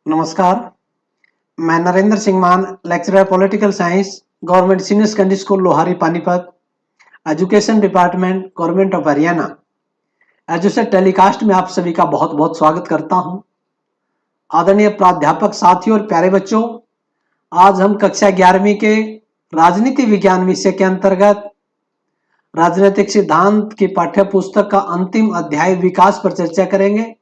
नमस्कार। मैं नरेंद्र सिंह मान, lecturer political science, government senior secondary school Lohari Panipat, education department, government of Haryana. Edusat telecast में आप सभी का बहुत बहुत स्वागत करता हूं। आदरणीय प्राध्यापक साथियों और प्यारे बच्चों, आज हम कक्षा 11वीं के राजनीति विज्ञान विषय के अंतर्गत राजनीतिक सिद्धांत की पाठ्य पुस्तक का अंतिम अध्याय विकास पर चर्चा करेंगे।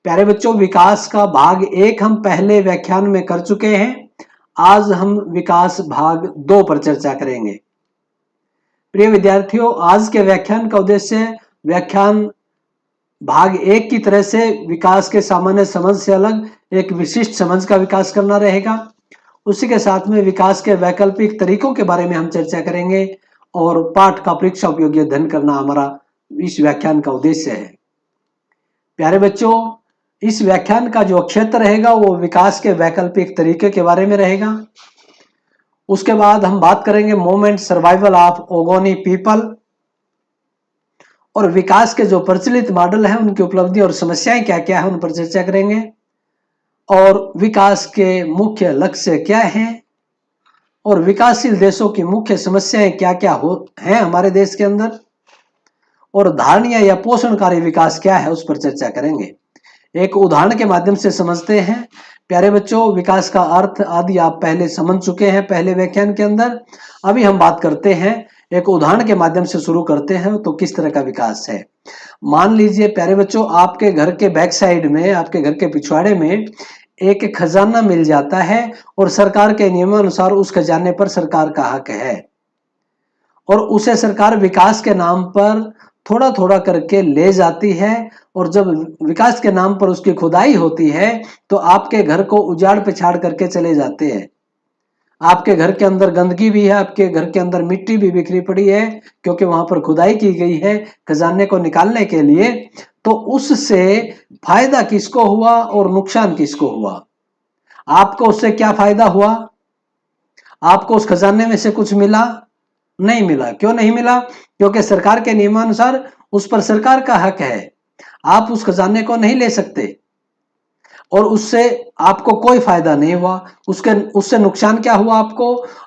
प्यारे बच्चों, विकास का भाग 1 हम पहले व्याख्यान में कर चुके हैं। आज हम विकास भाग 2 पर चर्चा करेंगे। प्रिय विद्यार्थियों, आज के व्याख्यान का उद्देश्य व्याख्यान भाग 1 की तरह से विकास के सामान्य समझ से अलग एक विशिष्ट समझ का विकास करना रहेगा। उसी के साथ में विकास के वैकल्पिक तरीकों के बारे में हम चर्चा करेंगे और पाठ का परीक्षा उपयोगी अध्ययन करना हमारा इस व्याख्यान का उद्देश्य है। प्यारे बच्चों, इस व्याख्यान का जो क्षेत्र रहेगा वो विकास के वैकल्पिक तरीके के बारे में रहेगा। उसके बाद हम बात करेंगे moment survival of Ogoni people और विकास के जो प्रचलित मॉडल है उनकी उपलब्धि और समस्याएं क्या क्या है उन पर चर्चा करेंगे और विकास के मुख्य लक्ष्य क्या हैं और विकासशील देशों की मुख्य समस्याएं क्या क्या हैं हमारे देश के अंदर और धारणीय या पोषणकारी विकास क्या है उस पर चर्चा करेंगे। एक उदाहरण के माध्यम से समझते हैं। प्यारे बच्चों, विकास का अर्थ आदि आप पहले समझ चुके हैं पहले व्याख्यान के अंदर। अभी हम बात करते हैं, एक उदाहरण के माध्यम से शुरू करते हैं तो किस तरह का विकास है। मान लीजिए प्यारे बच्चों, आपके घर के बैक साइड में, आपके घर के पिछवाड़े में एक खजाना मिल जाता है और सरकार के नियमानुसार उस खजाने पर सरकार का हक है और उसे सरकार विकास के नाम पर थोड़ा थोड़ा करके ले जाती है और जब विकास के नाम पर उसकी खुदाई होती है तो आपके घर को उजाड़ पिछाड़ करके चले जाते हैं। आपके घर के अंदर गंदगी भी है, आपके घर के अंदर मिट्टी भी बिखरी पड़ी है क्योंकि वहां पर खुदाई की गई है खजाने को निकालने के लिए। तो उससे फायदा किसको हुआ और नुकसान किसको हुआ? आपको उससे क्या फायदा हुआ? आपको उस खजाने में से कुछ मिला? नहीं मिला। क्यों नहीं मिला? क्योंकि सरकार के नियमानुसार उस पर सरकार का हक है, आप उस खजाने को नहीं ले सकते और उससे आपको कोई फायदा नहीं हुआ। उससे नुकसान क्या हुआ?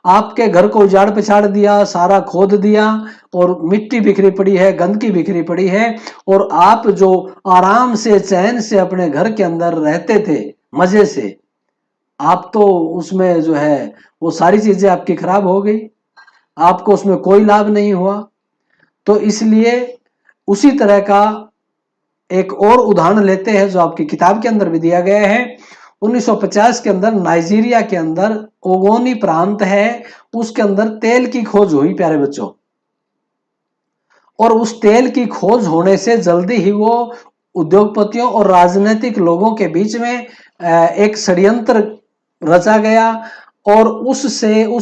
आपके घर को उजाड़ पिछाड़ दिया, सारा खोद दिया और मिट्टी बिखरी पड़ी है, गंदगी बिखरी पड़ी है और आप जो आराम से चैन से अपने घर के अंदर रहते थे मजे से, आप तो उसमें जो है वो सारी चीजें आपकी खराब हो गई, आपको उसमें कोई लाभ नहीं हुआ। तो इसलिए उसी तरह का एक और उदाहरण लेते हैं जो आपकी किताब के अंदर भी दिया गया है। 1950 के अंदर नाइजीरिया के अंदर ओगोनी प्रांत है, उसके अंदर तेल की खोज हुई प्यारे बच्चों, और उस तेल की खोज होने से जल्दी ही वो उद्योगपतियों और राजनीतिक लोगों के बीच में एक षड्यंत्र रचा गया और उस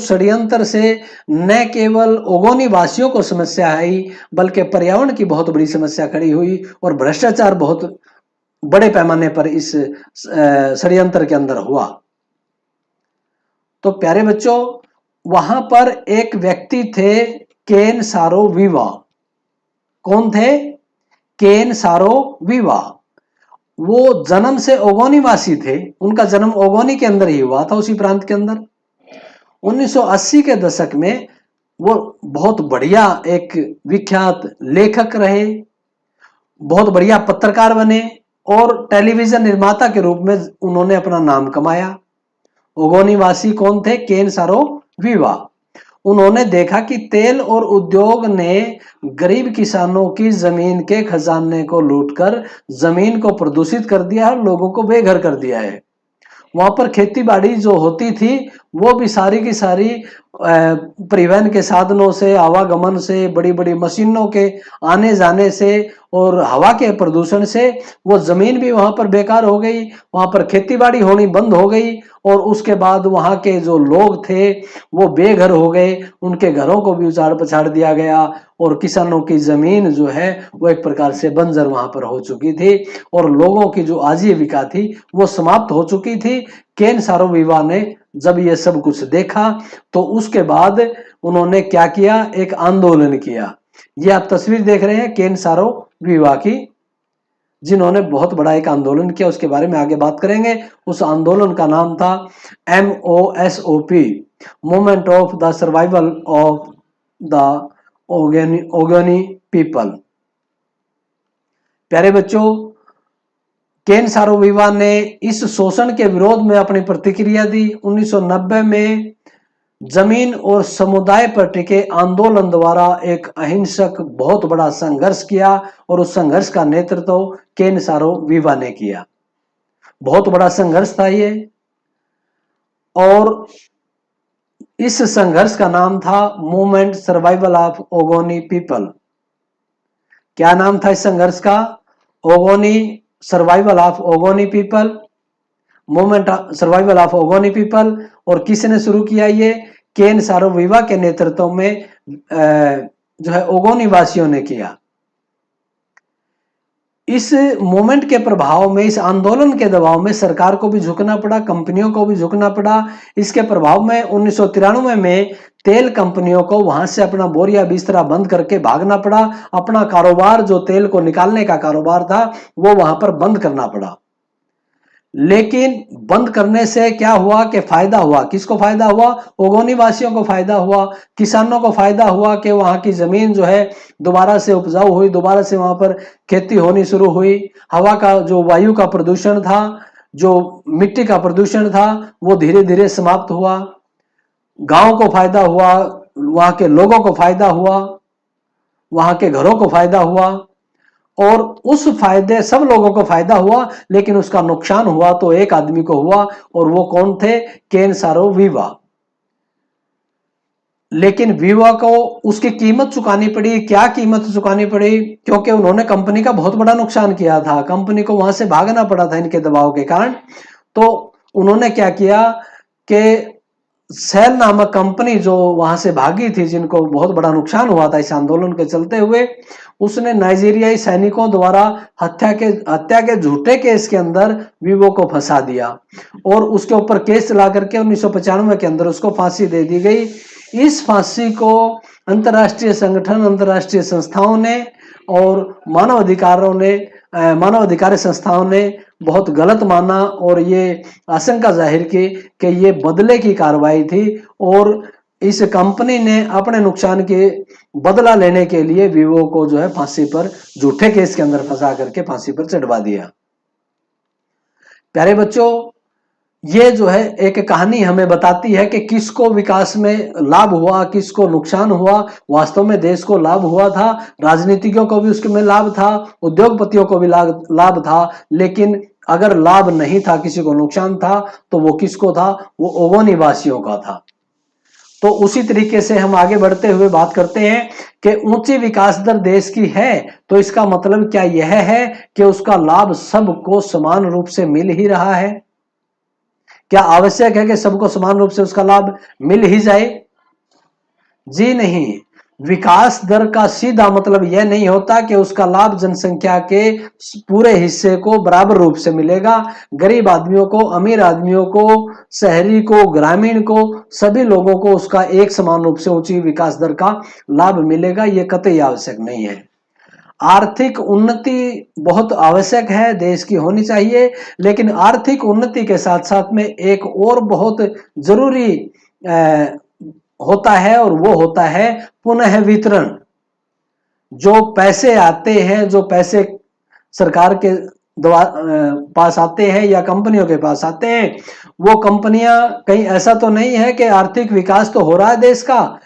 षड्यंत्र से न केवल ओगोनी वासियों को समस्या आई बल्कि पर्यावरण की बहुत बड़ी समस्या खड़ी हुई और भ्रष्टाचार बहुत बड़े पैमाने पर इस षड्यंत्र के अंदर हुआ। तो प्यारे बच्चों, वहां पर एक व्यक्ति थे केन सारो वीवा। कौन थे? केन सारो वीवा। वो जन्म से ओगोनी वासी थे, उनका जन्म ओगोनी के अंदर ही हुआ था, उसी प्रांत के अंदर। 1980 के दशक में वो बहुत बढ़िया एक विख्यात लेखक रहे, बहुत बढ़िया पत्रकार बने और टेलीविजन निर्माता के रूप में उन्होंने अपना नाम कमाया। ओगोनी वासी कौन थे? केन सारो वीवा। उन्होंने देखा कि तेल और उद्योग ने गरीब किसानों की जमीन के खजाने को लूटकर जमीन को प्रदूषित कर दिया है, लोगों को बेघर कर दिया है। वहां पर खेती बाड़ी जो होती थी वो भी सारी की सारी परिवहन के साधनों से, आवागमन से, बड़ी बड़ी मशीनों के आने जाने से और हवा के प्रदूषण से वो जमीन भी वहां पर बेकार हो गई, वहां पर खेती बाड़ी होनी बंद हो गई और उसके बाद वहां के जो लोग थे वो बेघर हो गए, उनके घरों को भी उजाड़ पछाड़ दिया गया और किसानों की जमीन जो है वो एक प्रकार से बंजर वहां पर हो चुकी थी और लोगों की जो आजीविका थी वो समाप्त हो चुकी थी। केन सारो वीवा ने जब ये सब कुछ देखा तो उसके बाद उन्होंने क्या किया? एक आंदोलन किया। ये आप तस्वीर देख रहे हैं केन सारो वीवा की। जिन्होंने बहुत बड़ा एक आंदोलन किया, उसके बारे में आगे बात करेंगे। उस आंदोलन का नाम था MOSOP, movement of the survival of the Ogoni people. प्यारे बच्चों, केन सारो वीवा ने इस शोषण के विरोध में अपनी प्रतिक्रिया दी। 1990 में जमीन और समुदाय पर टिके आंदोलन द्वारा एक अहिंसक बहुत बड़ा संघर्ष किया और उस संघर्ष का नेतृत्व केन सारो वीवा ने किया। बहुत बड़ा संघर्ष था ये, और इस संघर्ष का नाम था movement survival of Ogoni people. क्या नाम था इस संघर्ष का? Ogoni survival of Ogoni people, movement survival of Ogoni people. और किसने शुरू किया ये? केन सारो वीवा के नेतृत्व में जो है ओगोनी वासियों ने किया। इस मूवमेंट के प्रभाव में, इस आंदोलन के दबाव में सरकार को भी झुकना पड़ा, कंपनियों को भी झुकना पड़ा। इसके प्रभाव में 1993 में तेल कंपनियों को वहां से अपना बोरिया बिस्तरा बंद करके भागना पड़ा। अपना कारोबार, जो तेल को निकालने का कारोबार था, वो वहां पर बंद करना पड़ा। लेकिन बंद करने से क्या हुआ कि फायदा हुआ। किसको फायदा हुआ? ओगोनी वासियों को फायदा हुआ, किसानों को फायदा हुआ कि वहां की जमीन जो है दोबारा से उपजाऊ हुई, दोबारा से वहां पर खेती होनी शुरू हुई। हवा का जो वायु का प्रदूषण था, जो मिट्टी का प्रदूषण था, वो धीरे धीरे समाप्त हुआ। गांव को फायदा हुआ, वहां के लोगों को फायदा हुआ, वहां के घरों को फायदा हुआ, और उस फायदे सब लोगों को फायदा हुआ। लेकिन उसका नुकसान हुआ तो एक आदमी को हुआ, और वो कौन थे? केन सारो वीवा। लेकिन वीवा को उसकी कीमत चुकानी पड़ी। क्या कीमत चुकानी पड़ी? क्योंकि उन्होंने कंपनी का बहुत बड़ा नुकसान किया था, कंपनी को वहां से भागना पड़ा था इनके दबाव के कारण। तो उन्होंने क्या किया कि सेल नामक कंपनी जो वहां से भागी थी, जिनको बहुत बड़ा नुकसान हुआ था इस आंदोलन के चलते हुए, उसने नाइजीरियाई सैनिकों द्वारा हत्या के झूठे केस के अंदर वीवो को फंसा दिया, और उसके ऊपर केस चला करके 1995 के अंदर उसको फांसी दे दी गई। इस फांसी को अंतर्राष्ट्रीय संगठन, अंतर्राष्ट्रीय संस्थाओं ने और मानवाधिकार संस्थाओं ने बहुत गलत माना, और ये आशंका जाहिर की कि ये बदले की कार्रवाई थी, और इस कंपनी ने अपने नुकसान के बदला लेने के लिए वीवो को जो है फांसी पर, झूठे केस के अंदर फंसा करके फांसी पर चढ़वा दिया। प्यारे बच्चों, ये जो है एक कहानी हमें बताती है कि किसको विकास में लाभ हुआ, किसको नुकसान हुआ। वास्तव में देश को लाभ हुआ था, राजनीतिज्ञों को भी उसमें लाभ था, उद्योगपतियों को भी लाभ था। लेकिन अगर लाभ नहीं था, किसी को नुकसान था, तो वो किसको था? वो ओगोनी वासियों का था। तो उसी तरीके से हम आगे बढ़ते हुए बात करते हैं कि ऊंची विकास दर देश की है, तो इसका मतलब क्या यह है कि उसका लाभ सबको समान रूप से मिल ही रहा है? क्या आवश्यक है कि सबको समान रूप से उसका लाभ मिल ही जाए? जी नहीं। विकास दर का सीधा मतलब यह नहीं होता कि उसका लाभ जनसंख्या के पूरे हिस्से को बराबर रूप से मिलेगा। गरीब आदमियों को, अमीर आदमियों को, शहरी को, ग्रामीण को, सभी लोगों को उसका एक समान रूप से ऊंची विकास दर का लाभ मिलेगा, यह कतई आवश्यक नहीं है। आर्थिक उन्नति बहुत आवश्यक है, देश की होनी चाहिए, लेकिन आर्थिक उन्नति के साथ साथ में एक और बहुत जरूरी होता है, और वो होता है पुनः वितरण। जो पैसे आते हैं, जो पैसे सरकार के पास आते हैं या कंपनियों के पास आते हैं, वो कंपनियां, कहीं ऐसा तो नहीं है कि आर्थिक विकास तो हो रहा है देश का,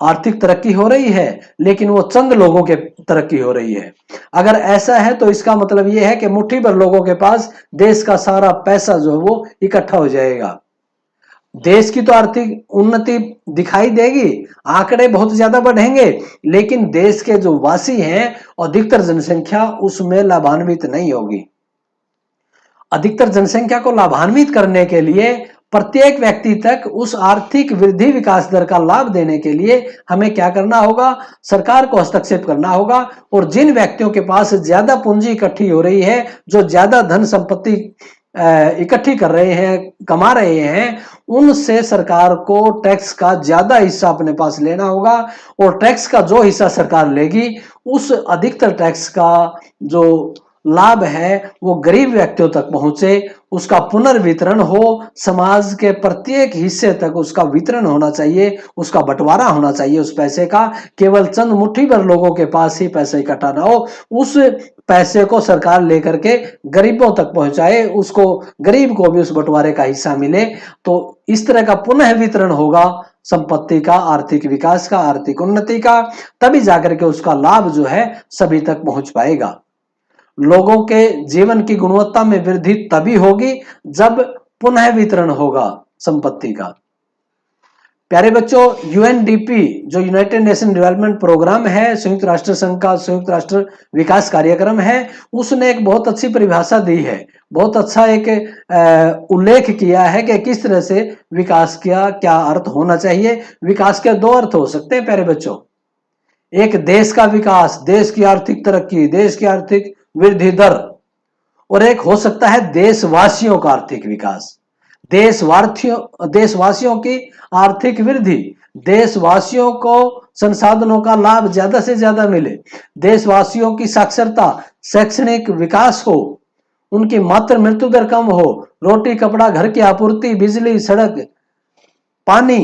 आर्थिक तरक्की हो रही है, लेकिन वो चंद लोगों के तरक्की हो रही है। अगर ऐसा है तो इसका मतलब यह है कि मुट्ठी भर लोगों के पास देश का सारा पैसा जो है वो इकट्ठा हो जाएगा। देश की तो आर्थिक उन्नति दिखाई देगी, आंकड़े बहुत ज्यादा बढ़ेंगे, लेकिन देश के जो वासी हैं, अधिकतर जनसंख्या उसमें लाभान्वित नहीं होगी। अधिकतर जनसंख्या को लाभान्वित करने के लिए प्रत्येक व्यक्ति तक उस आर्थिक वृद्धि विकास दर का लाभ देने के लिए हमें क्या करना होगा? सरकार को हस्तक्षेप करना होगा, और जिन व्यक्तियों के पास ज्यादा पूंजी इकट्ठी हो रही है, जो ज्यादा धन संपत्ति इकट्ठी कर रहे हैं, कमा रहे हैं, उनसे सरकार को टैक्स का ज्यादा हिस्सा अपने पास लेना होगा, और टैक्स का जो हिस्सा सरकार लेगी, उस अधिकतर टैक्स का जो लाभ है वो गरीब व्यक्तियों तक पहुंचे, उसका पुनर्वितरण हो, समाज के प्रत्येक हिस्से तक उसका वितरण होना चाहिए, उसका बंटवारा होना चाहिए उस पैसे का। केवल चंद मुट्ठी भर लोगों के पास ही पैसा इकट्ठा ना हो, उस पैसे को सरकार लेकर के गरीबों तक पहुंचाए, उसको गरीब को भी उस बंटवारे का हिस्सा मिले। तो इस तरह का पुनः वितरण होगा संपत्ति का, आर्थिक विकास का, आर्थिक उन्नति का, तभी जाकर के उसका लाभ जो है सभी तक पहुंच पाएगा। लोगों के जीवन की गुणवत्ता में वृद्धि तभी होगी जब पुनः वितरण होगा संपत्ति का। प्यारे बच्चों, यूएनडीपी जो यूनाइटेड नेशन डेवलपमेंट प्रोग्राम है, संयुक्त राष्ट्र संघ का संयुक्त राष्ट्र विकास कार्यक्रम है, उसने एक बहुत अच्छी परिभाषा दी है, बहुत अच्छा एक उल्लेख किया है कि किस तरह से विकास का क्या अर्थ होना चाहिए। विकास के दो अर्थ हो सकते हैं प्यारे बच्चों, एक देश का विकास, देश की आर्थिक तरक्की, देश की आर्थिक वृद्धि दर, और एक हो सकता है देशवासियों का आर्थिक विकास, देशवासियों की आर्थिक वृद्धि, देशवासियों को संसाधनों का लाभ ज्यादा से ज्यादा मिले, देशवासियों की साक्षरता, शैक्षणिक विकास हो, उनकी मातृ मृत्यु दर कम हो, रोटी कपड़ा घर की आपूर्ति, बिजली सड़क पानी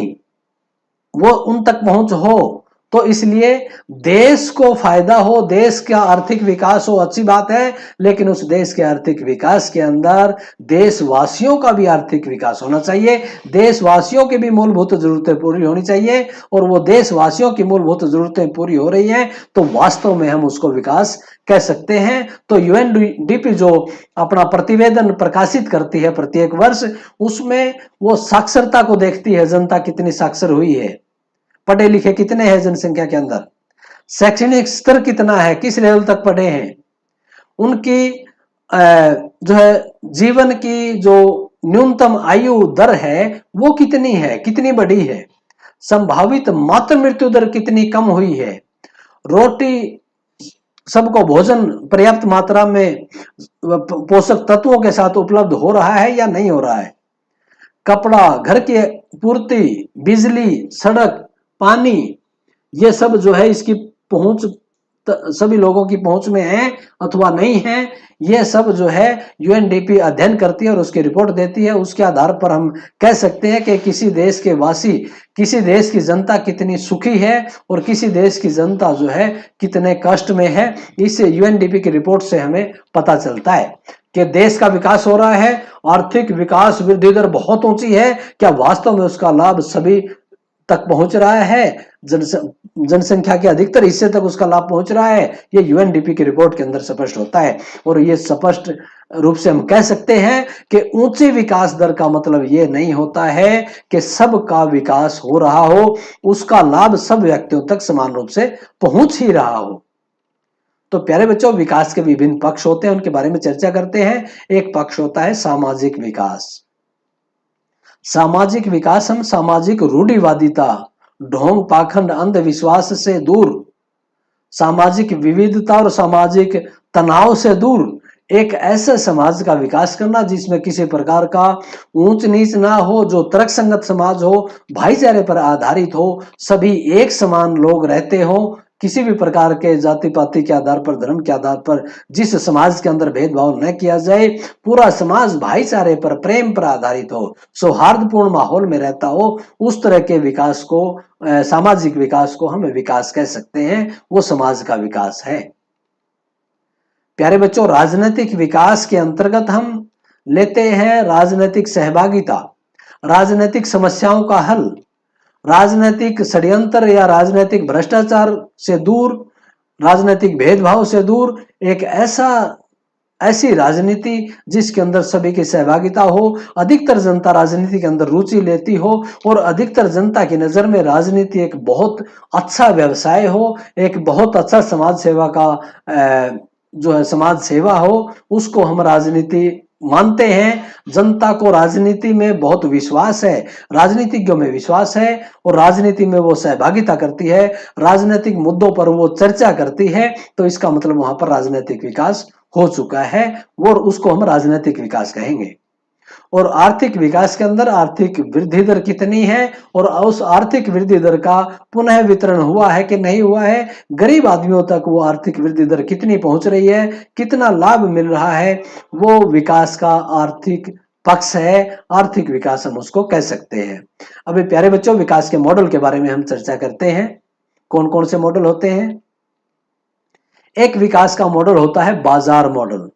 वो उन तक पहुंच हो। तो इसलिए देश को फायदा हो, देश का आर्थिक विकास हो, अच्छी बात है, लेकिन उस देश के आर्थिक विकास के अंदर देशवासियों का भी आर्थिक विकास होना चाहिए, देशवासियों की भी मूलभूत जरूरतें पूरी होनी चाहिए, और वो देशवासियों की मूलभूत जरूरतें पूरी हो रही हैं तो वास्तव में हम उसको विकास कह सकते हैं। तो यूएनडीपी जो अपना प्रतिवेदन प्रकाशित करती है प्रत्येक वर्ष, उसमें वो साक्षरता को देखती है, जनता कितनी साक्षर हुई है, पढ़े लिखे कितने हैं जनसंख्या के अंदर, शैक्षणिक स्तर कितना है, किस लेवल तक पढ़े हैं, उनकी जो है जीवन की जो न्यूनतम आयु दर है वो कितनी है, कितनी बड़ी है, संभावित मातृ मृत्यु दर कितनी कम हुई है, रोटी सबको भोजन पर्याप्त मात्रा में पोषक तत्वों के साथ उपलब्ध हो रहा है या नहीं हो रहा है, कपड़ा, घर की पूर्ति, बिजली, सड़क, पानी, ये सब जो है इसकी पहुंच सभी लोगों की पहुंच में है अथवा नहीं है, ये सब जो है यूएनडीपी अध्ययन करती है और उसकी रिपोर्ट देती है। उसके आधार पर हम कह सकते हैं कि किसी देश के वासी, किसी देश की जनता कितनी सुखी है और किसी देश की जनता जो है कितने कष्ट में है। इससे यूएनडीपी की रिपोर्ट से हमें पता चलता है कि देश का विकास हो रहा है, आर्थिक विकास वृद्धि दर बहुत ऊंची है, क्या वास्तव में उसका लाभ सभी तक पहुंच रहा है, जनसंख्या के अधिकतर हिस्से तक उसका लाभ पहुंच रहा है, ये यूएनडीपी की रिपोर्ट के अंदर स्पष्ट होता है। और ये स्पष्ट रूप से हम कह सकते हैं कि ऊंची विकास दर का मतलब ये नहीं होता है कि सबका विकास हो रहा हो, उसका लाभ सब व्यक्तियों तक समान रूप से पहुंच ही रहा हो। तो प्यारे बच्चों, विकास के विभिन्न पक्ष होते हैं, उनके बारे में चर्चा करते हैं। एक पक्ष होता है सामाजिक विकास। सामाजिक विकास हम सामाजिक रूढ़िवादिता, ढोंग पाखंड, अंधविश्वास से दूर, सामाजिक विविधता और सामाजिक तनाव से दूर एक ऐसे समाज का विकास करना जिसमें किसी प्रकार का ऊंच नीच ना हो, जो तर्कसंगत समाज हो, भाईचारे पर आधारित हो, सभी एक समान लोग रहते हो, किसी भी प्रकार के जाति पाति के आधार पर, धर्म के आधार पर जिस समाज के अंदर भेदभाव न किया जाए, पूरा समाज भाईचारे पर, प्रेम पर आधारित हो, सौहार्दपूर्ण माहौल में रहता हो, उस तरह के विकास को, सामाजिक विकास को हम विकास कह सकते हैं, वो समाज का विकास है। प्यारे बच्चों, राजनीतिक विकास के अंतर्गत हम लेते हैं राजनीतिक सहभागिता, राजनीतिक समस्याओं का हल, राजनीतिक षड्यंत्र या राजनीतिक भ्रष्टाचार से दूर, राजनीतिक भेदभाव से दूर, एक ऐसी राजनीति जिसके अंदर सभी की सहभागिता हो, अधिकतर जनता राजनीति के अंदर रुचि लेती हो और अधिकतर जनता की नजर में राजनीति एक बहुत अच्छा व्यवसाय हो, एक बहुत अच्छा समाज सेवा का जो है समाज सेवा हो, उसको हम राजनीति मानते हैं। जनता को राजनीति में बहुत विश्वास है, राजनीतिज्ञों में विश्वास है और राजनीति में वो सहभागिता करती है, राजनीतिक मुद्दों पर वो चर्चा करती है, तो इसका मतलब वहां पर राजनीतिक विकास हो चुका है और उसको हम राजनीतिक विकास कहेंगे। और आर्थिक विकास के अंदर आर्थिक वृद्धि दर कितनी है और उस आर्थिक वृद्धि दर का पुनः वितरण हुआ है कि नहीं हुआ है, गरीब आदमियों तक वो आर्थिक वृद्धि दर कितनी पहुंच रही है, कितना लाभ मिल रहा है, वो विकास का आर्थिक पक्ष है, आर्थिक विकास हम उसको कह सकते हैं। अभी प्यारे बच्चों, विकास के मॉडल के बारे में हम चर्चा करते हैं। कौन कौन से मॉडल होते हैं? एक विकास का मॉडल होता है बाजार मॉडल।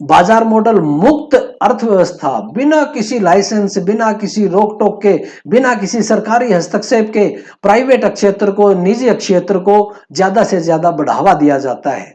बाजार मॉडल मुक्त अर्थव्यवस्था, बिना किसी लाइसेंस, बिना किसी रोक टोक के, बिना किसी सरकारी हस्तक्षेप के प्राइवेट क्षेत्र को, निजी क्षेत्र को ज्यादा से ज्यादा बढ़ावा दिया जाता है।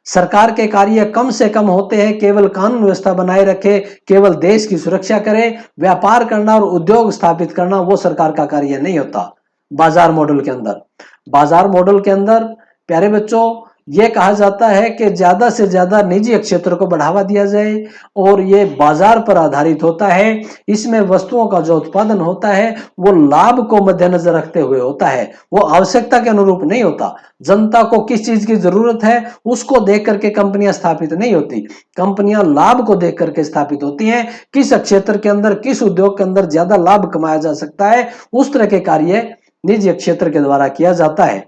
सरकार के कार्य कम से कम होते हैं, केवल कानून व्यवस्था बनाए रखे, केवल देश की सुरक्षा करे, व्यापार करना और उद्योग स्थापित करना वो सरकार का कार्य नहीं होता। बाजार मॉडल के अंदर, बाजार मॉडल के अंदर प्यारे बच्चों ये कहा जाता है कि ज्यादा से ज्यादा निजी क्षेत्र को बढ़ावा दिया जाए और ये बाजार पर आधारित होता है। इसमें वस्तुओं का जो उत्पादन होता है वो लाभ को मद्देनजर रखते हुए होता है, वो आवश्यकता के अनुरूप नहीं होता। जनता को किस चीज की जरूरत है उसको देख करके कंपनियां स्थापित नहीं होती, कंपनियां लाभ को देख करके स्थापित होती हैं। किस क्षेत्र के अंदर, किस उद्योग के अंदर ज्यादा लाभ कमाया जा सकता है, उस तरह के कार्य निजी क्षेत्र के द्वारा किया जाता है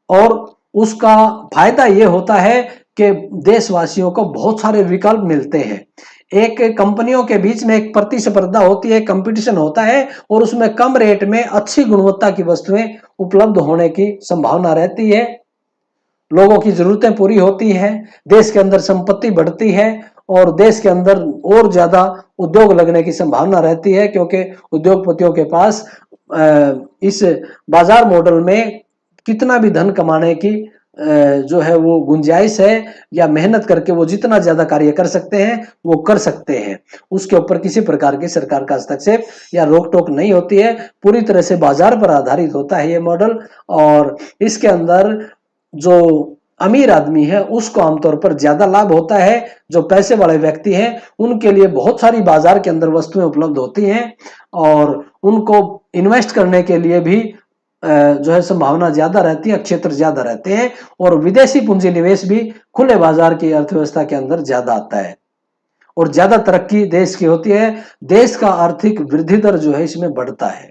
और उसका फायदा यह होता है कि देशवासियों को बहुत सारे विकल्प मिलते हैं। एक कंपनियों के बीच में एक प्रतिस्पर्धा होती है, कंपटीशन होता है और उसमें कम रेट में अच्छी गुणवत्ता की वस्तुएं उपलब्ध होने की संभावना रहती है, लोगों की जरूरतें पूरी होती है, देश के अंदर संपत्ति बढ़ती है और देश के अंदर और ज्यादा उद्योग लगने की संभावना रहती है, क्योंकि उद्योगपतियों के पास इस बाजार मॉडल में कितना भी धन कमाने की जो है वो गुंजाइश है, या मेहनत करके वो जितना ज्यादा कार्य कर सकते हैं वो कर सकते हैं। उसके ऊपर किसी प्रकार की सरकार का हस्तक्षेप या रोक टोक नहीं होती है, पूरी तरह से बाजार पर आधारित होता है ये मॉडल। और इसके अंदर जो अमीर आदमी है उसको आमतौर पर ज्यादा लाभ होता है, जो पैसे वाले व्यक्ति हैं उनके लिए बहुत सारी बाजार के अंदर वस्तुएं उपलब्ध होती हैं और उनको इन्वेस्ट करने के लिए भी जो है संभावना ज्यादा रहती है, क्षेत्र ज्यादा रहते हैं और विदेशी पूंजी निवेश भी खुले बाजार की अर्थव्यवस्था के अंदर ज्यादा आता है और ज्यादा तरक्की देश की होती है। देश का आर्थिक वृद्धि दर जो है इसमें बढ़ता है,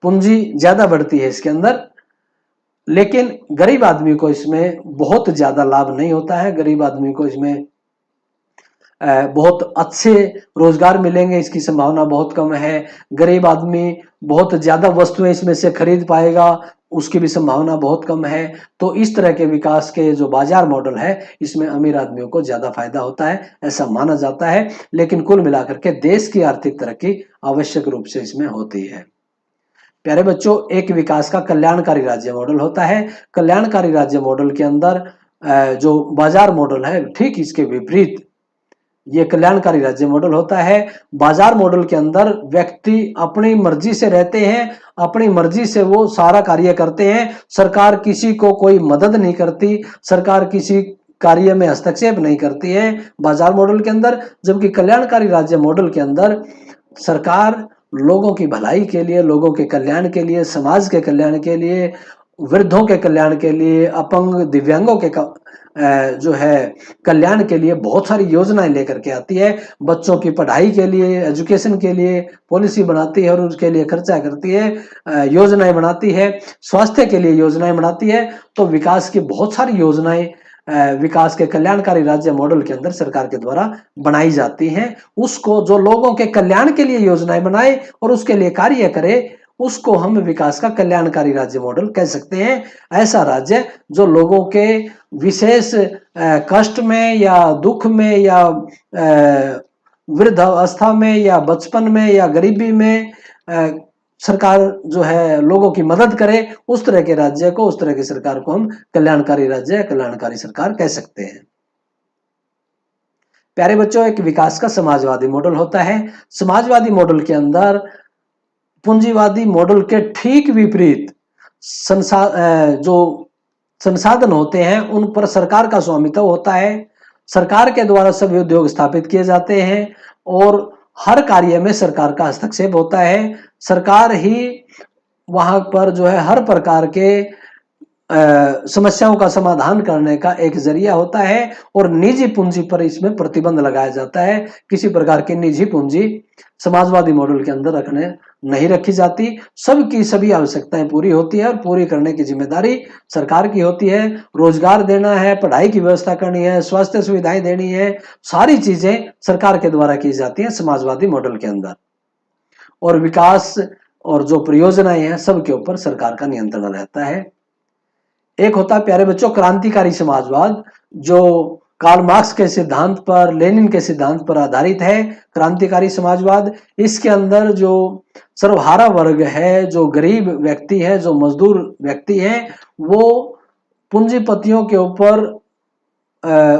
पूंजी ज्यादा बढ़ती है इसके अंदर, लेकिन गरीब आदमी को इसमें बहुत ज्यादा लाभ नहीं होता है। गरीब आदमी को इसमें बहुत अच्छे रोजगार मिलेंगे इसकी संभावना बहुत कम है। गरीब आदमी बहुत ज्यादा वस्तुएं इसमें से खरीद पाएगा उसकी भी संभावना बहुत कम है। तो इस तरह के विकास के जो बाजार मॉडल है इसमें अमीर आदमियों को ज्यादा फायदा होता है ऐसा माना जाता है, लेकिन कुल मिलाकर के देश की आर्थिक तरक्की आवश्यक रूप से इसमें होती है। प्यारे बच्चों, एक विकास का कल्याणकारी राज्य मॉडल होता है। कल्याणकारी राज्य मॉडल के अंदर जो बाजार मॉडल है ठीक इसके विपरीत ये कल्याणकारी राज्य मॉडल होता है। बाजार मॉडल के अंदर व्यक्ति अपनी मर्जी से रहते हैं, अपनी मर्जी से वो सारा कार्य करते हैं, सरकार किसी को कोई मदद नहीं करती, सरकार किसी कार्य में हस्तक्षेप नहीं करती है बाजार मॉडल के अंदर। जबकि कल्याणकारी राज्य मॉडल के अंदर सरकार लोगों की भलाई के लिए, लोगों के कल्याण के लिए, समाज के कल्याण के लिए, वृद्धों के कल्याण के लिए, अपंग दिव्यांगों के जो है कल्याण के लिए बहुत सारी योजनाएं लेकर के आती है। बच्चों की पढ़ाई के लिए, एजुकेशन के लिए पॉलिसी बनाती है और उसके लिए खर्चा करती है, योजनाएं बनाती है, स्वास्थ्य के लिए योजनाएं बनाती है। तो विकास की बहुत सारी योजनाएं विकास के कल्याणकारी राज्य मॉडल के अंदर सरकार के द्वारा बनाई जाती हैं। उसको जो लोगों के कल्याण के लिए योजनाएं बनाए और उसके लिए कार्य करे उसको हम विकास का कल्याणकारी राज्य मॉडल कह सकते हैं। ऐसा राज्य जो लोगों के विशेष कष्ट में या दुख में या वृद्ध अवस्था में या बचपन में या गरीबी में सरकार जो है लोगों की मदद करे, उस तरह के राज्य को, उस तरह की सरकार को हम कल्याणकारी राज्य, कल्याणकारी सरकार कह सकते हैं। प्यारे बच्चों, एक विकास का समाजवादी मॉडल होता है। समाजवादी मॉडल के अंदर पूंजीवादी मॉडल के ठीक विपरीत जो संसाधन होते हैं उन पर सरकार का स्वामित्व होता है। सरकार के द्वारा सभी उद्योग स्थापित किए जाते हैं और हर कार्य में सरकार का हस्तक्षेप होता है। सरकार ही वहां पर जो है हर प्रकार के समस्याओं का समाधान करने का एक जरिया होता है और निजी पूंजी पर इसमें प्रतिबंध लगाया जाता है। किसी प्रकार की निजी पूंजी समाजवादी मॉडल के अंदर नहीं रखी जाती। सबकी सभी आवश्यकताएं पूरी होती है और पूरी करने की जिम्मेदारी सरकार की होती है। रोजगार देना है, पढ़ाई की व्यवस्था करनी है, स्वास्थ्य सुविधाएं देनी है, सारी चीजें सरकार के द्वारा की जाती है समाजवादी मॉडल के अंदर। और विकास और जो परियोजनाएं हैं सबके ऊपर सरकार का नियंत्रण रहता है। एक होता है प्यारे बच्चों क्रांतिकारी समाजवाद, जो कार्ल मार्क्स के सिद्धांत पर, लेनिन के सिद्धांत पर आधारित है। क्रांतिकारी समाजवाद, इसके अंदर जो सर्वहारा वर्ग है, जो गरीब व्यक्ति है, जो मजदूर व्यक्ति है, वो पूंजीपतियों के ऊपर,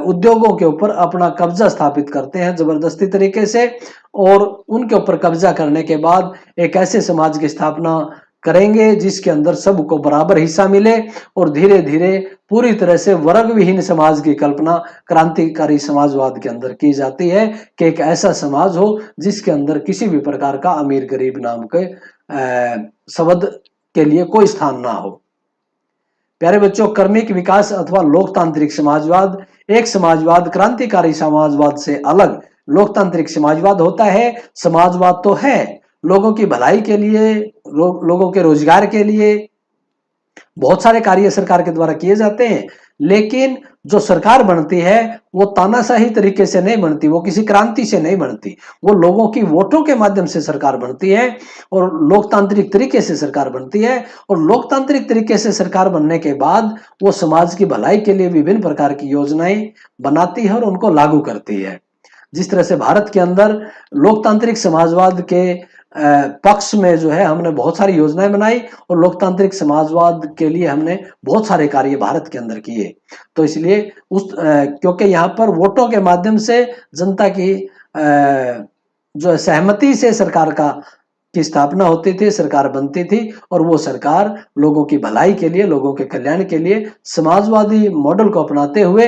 उद्योगों के ऊपर अपना कब्जा स्थापित करते हैं जबरदस्ती तरीके से, और उनके ऊपर कब्जा करने के बाद एक ऐसे समाज की स्थापना करेंगे जिसके अंदर सबको बराबर हिस्सा मिले, और धीरे धीरे पूरी तरह से वर्ग विहीन समाज की कल्पना क्रांतिकारी समाजवाद के अंदर की जाती है कि एक ऐसा समाज हो जिसके अंदर किसी भी प्रकार का अमीर गरीब नाम के शब्द के लिए कोई स्थान ना हो। प्यारे बच्चों क्रमिक विकास अथवा लोकतांत्रिक समाजवाद, एक समाजवाद क्रांतिकारी समाजवाद से अलग लोकतांत्रिक समाजवाद होता है। समाजवाद तो है लोगों की भलाई के लिए, लोगों के रोजगार के लिए बहुत सारे कार्य सरकार के द्वारा किए जाते हैं, लेकिन जो सरकार बनती है वो तानाशाही तरीके से नहीं बनती, वो किसी क्रांति से नहीं बनती, वो लोगों की वोटों के माध्यम से सरकार बनती है और लोकतांत्रिक तरीके से सरकार बनती है। और लोकतांत्रिक तरीके से सरकार बनने के बाद वो समाज की भलाई के लिए विभिन्न प्रकार की योजनाएं बनाती है और उनको लागू करती है। जिस तरह से भारत के अंदर लोकतांत्रिक समाजवाद के पक्ष में जो है हमने बहुत सारी योजनाएं बनाई और लोकतांत्रिक समाजवाद के लिए हमने बहुत सारे कार्य भारत के अंदर किए। तो इसलिए क्योंकि यहाँ पर वोटों के माध्यम से जनता की जो सहमति से सरकार की स्थापना होती थी, सरकार बनती थी, और वो सरकार लोगों की भलाई के लिए, लोगों के कल्याण के लिए समाजवादी मॉडल को अपनाते हुए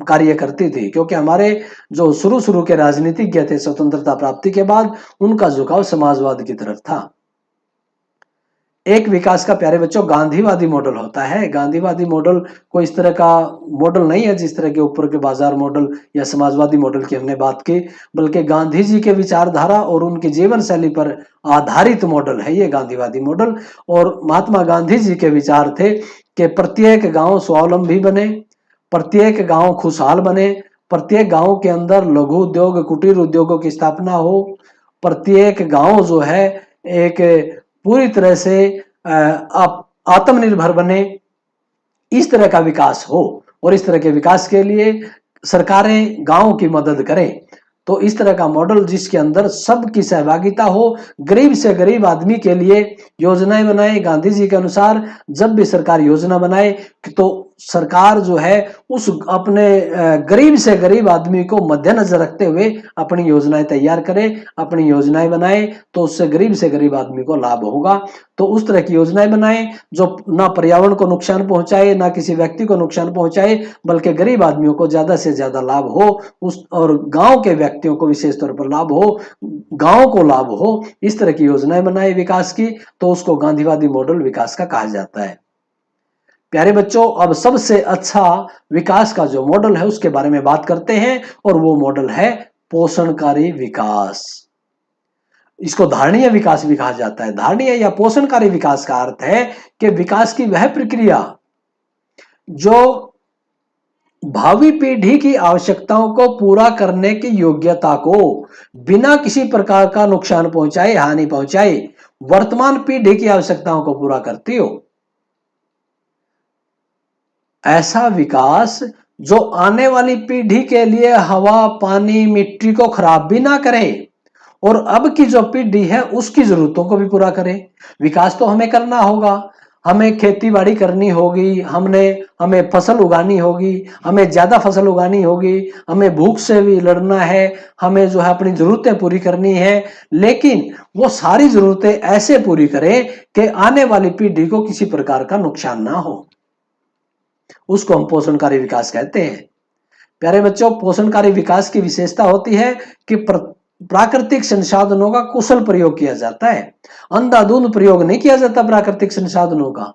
कार्य करती थी। क्योंकि हमारे जो शुरू के राजनीतिज्ञ थे स्वतंत्रता प्राप्ति के बाद, उनका झुकाव समाजवाद की तरफ था। एक विकास का प्यारे बच्चों गांधीवादी मॉडल होता है। गांधीवादी मॉडल कोई इस तरह का मॉडल नहीं है जिस तरह के ऊपर के बाजार मॉडल या समाजवादी मॉडल की हमने बात की, बल्कि गांधी जी के विचारधारा और उनकी जीवन शैली पर आधारित मॉडल है ये गांधीवादी मॉडल। और महात्मा गांधी जी के विचार थे कि प्रत्येक गांव स्वावलंबी बने, प्रत्येक गांव खुशहाल बने, प्रत्येक गांव के अंदर लघु उद्योग, कुटीर उद्योगों की स्थापना हो, प्रत्येक गांव जो है एक पूरी तरह से आत्मनिर्भर बने, इस तरह का विकास हो। और इस तरह के विकास के लिए सरकारें गांव की मदद करें। तो इस तरह का मॉडल जिसके अंदर सबकी सहभागिता हो, गरीब से गरीब आदमी के लिए योजनाएं बनाए। गांधी जी के अनुसार जब भी सरकार योजना बनाए तो सरकार जो है उस अपने गरीब से गरीब आदमी को मद्देनजर रखते हुए अपनी योजनाएं तैयार करे, अपनी योजनाएं बनाए, तो उससे गरीब से गरीब आदमी को लाभ होगा। तो उस तरह की योजनाएं बनाए जो ना पर्यावरण को नुकसान पहुंचाए, ना किसी व्यक्ति को नुकसान पहुंचाए, बल्कि गरीब आदमियों को ज्यादा से ज्यादा लाभ हो, उस और गांव के व्यक्तियों को विशेष तौर पर लाभ हो, गांव को लाभ हो, इस तरह की योजनाएं बनाए विकास की, तो उसको गांधीवादी मॉडल विकास का कहा जाता है। प्यारे बच्चों अब सबसे अच्छा विकास का जो मॉडल है उसके बारे में बात करते हैं, और वो मॉडल है पोषणकारी विकास। इसको धारणीय विकास भी कहा जाता है। धारणीय या पोषणकारी विकास का अर्थ है कि विकास की वह प्रक्रिया जो भावी पीढ़ी की आवश्यकताओं को पूरा करने की योग्यता को बिना किसी प्रकार का नुकसान पहुंचाए, हानि पहुंचाए, वर्तमान पीढ़ी की आवश्यकताओं को पूरा करती हो। ऐसा विकास जो आने वाली पीढ़ी के लिए हवा, पानी, मिट्टी को खराब भी ना करे और अब की जो पीढ़ी है उसकी जरूरतों को भी पूरा करे। विकास तो हमें करना होगा, हमें खेती बाड़ी करनी होगी, हमें फसल उगानी होगी, हमें ज्यादा फसल उगानी होगी, हमें भूख से भी लड़ना है, हमें जो है अपनी जरूरतें पूरी करनी है, लेकिन वो सारी जरूरतें ऐसे पूरी करें कि आने वाली पीढ़ी को किसी प्रकार का नुकसान ना हो। उसको हम पोषणकारी विकास कहते हैं। प्यारे बच्चों पोषणकारी विकास की विशेषता होती है कि प्राकृतिक संसाधनों का कुशल प्रयोग किया जाता है। अंधाधुंध प्रयोग नहीं किया जाता प्राकृतिक संसाधनों का।